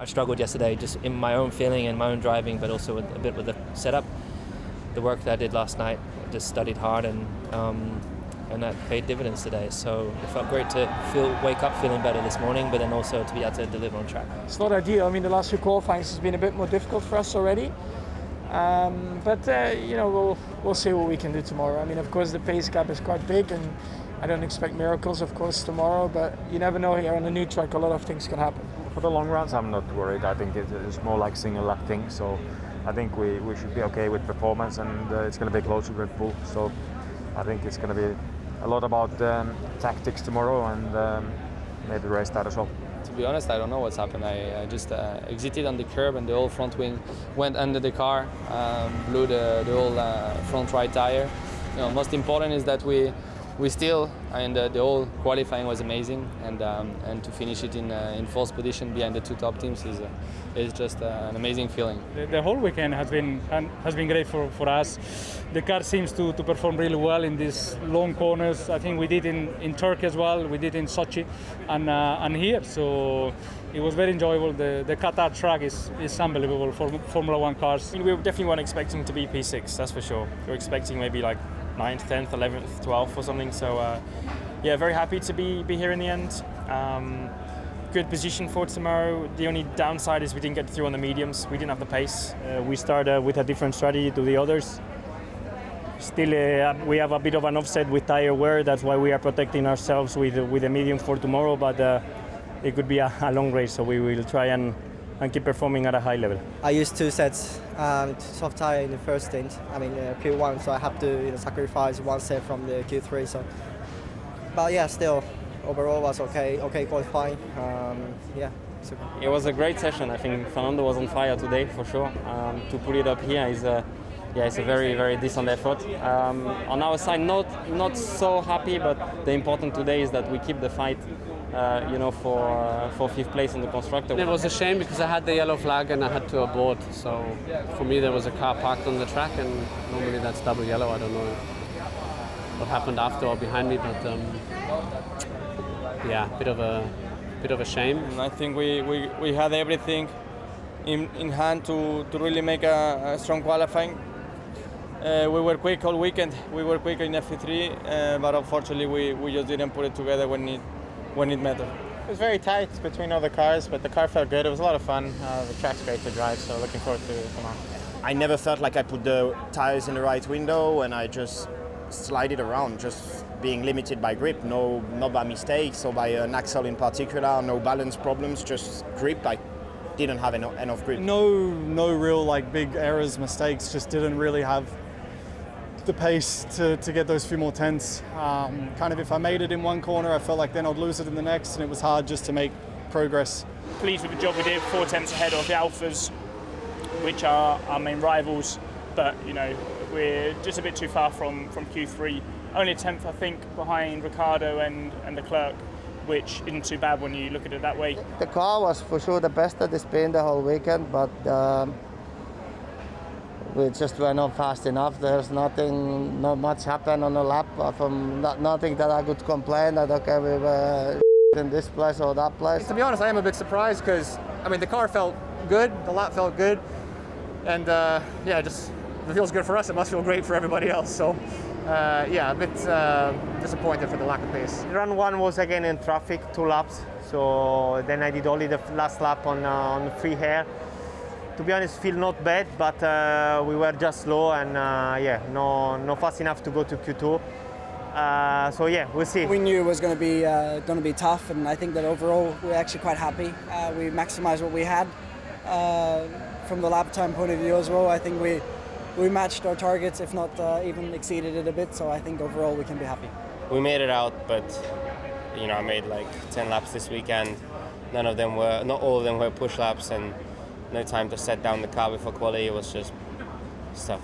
struggled yesterday, just in my own feeling and my own driving, but also a bit with the setup. The work that I did last night, I just studied hard, and that paid dividends today. So it felt great to wake up feeling better this morning, but then also to be able to deliver on track. It's not ideal. I mean, the last few qualifyings has been a bit more difficult for us already. We'll see what we can do tomorrow. I mean, of course, the pace gap is quite big, and I don't expect miracles, of course, tomorrow. But you never know. Here on a new track, a lot of things can happen. For the long runs, I'm not worried. I think it's more like single lap thing. So I think we should be okay with performance, and it's going to be close to Red Bull. So I think it's going to be a lot about tactics tomorrow, and maybe race that as well. To be honest, I don't know what's happened. I just exited on the curb, and the whole front wing went under the car, blew the whole front right tire. Most important is that we still, the whole qualifying was amazing, and to finish it in fourth position behind the two top teams is just an amazing feeling. The whole weekend has been great for us. The car seems to perform really well in these long corners. I think we did in Turkey as well. We did in Sochi and here. So it was very enjoyable. The Qatar track is unbelievable for Formula One cars. I mean, we definitely weren't expecting to be P6, that's for sure. We were expecting maybe like 9th, 10th, 11th, 12th or something. So very happy to be here in the end. Good position for tomorrow. The only downside is we didn't get through on the mediums. We didn't have the pace. We started with a different strategy to the others. Still, we have a bit of an offset with tire wear. That's why we are protecting ourselves with the medium for tomorrow. But it could be a long race, so we will try and keep performing at a high level. I used 2 sets soft tire in the first stint. I mean Q1, so I have to sacrifice 1 set from the Q3. So, but yeah, still overall was okay qualifying. It's okay. It was a great session. I think Fernando was on fire today for sure. To pull it up here is it's a very, very decent effort. On our side, not so happy, but the important today is that we keep the fight. For 5th place in the constructor. It was a shame because I had the yellow flag and I had to abort. So for me, there was a car parked on the track, and normally that's double yellow. I don't know what happened after or behind me, but bit of a shame. I think we had everything in hand to really make a strong qualifying. We were quick all weekend. We were quick in F3, but unfortunately we just didn't put it together when it mattered. It was very tight between all the cars, but the car felt good. It was a lot of fun. The track's great to drive, so looking forward to tomorrow. I never felt like I put the tires in the right window, and I just slide it around, just being limited by grip, not by mistakes or by an axle in particular, no balance problems, just grip. I didn't have enough grip. No real big errors, mistakes, just didn't really have the pace to get those few more tenths. If I made it in one corner, I felt like then I'd lose it in the next, and it was hard just to make progress. Pleased with the job we did, 4 tenths ahead of the Alphas, which are our main rivals, but we're just a bit too far from Q3. Only a tenth, I think, behind Ricciardo and Leclerc, which isn't too bad when you look at it that way. The car was for sure the best that it's been the whole weekend, but we just went on fast enough. There's not much happened on the lap, from nothing that I could complain that okay, we were in this place or that place. To be honest, I am a bit surprised because the car felt good, the lap felt good, and just if it feels good for us, it must feel great for everybody else. So a bit disappointed for the lack of pace. Run 1 was again in traffic, 2 laps, so then I did only the last lap on free air. To be honest, feel not bad, but we were just slow and not fast enough to go to Q2. We'll see. We knew it was going to be tough, and I think that overall we're actually quite happy. We maximised what we had from the lap time point of view as well. I think we matched our targets, if not even exceeded it a bit. So I think overall we can be happy. We made it out, but I made 10 laps this weekend. Not all of them were push laps, and no time to set down the car before quali. It was just stuff.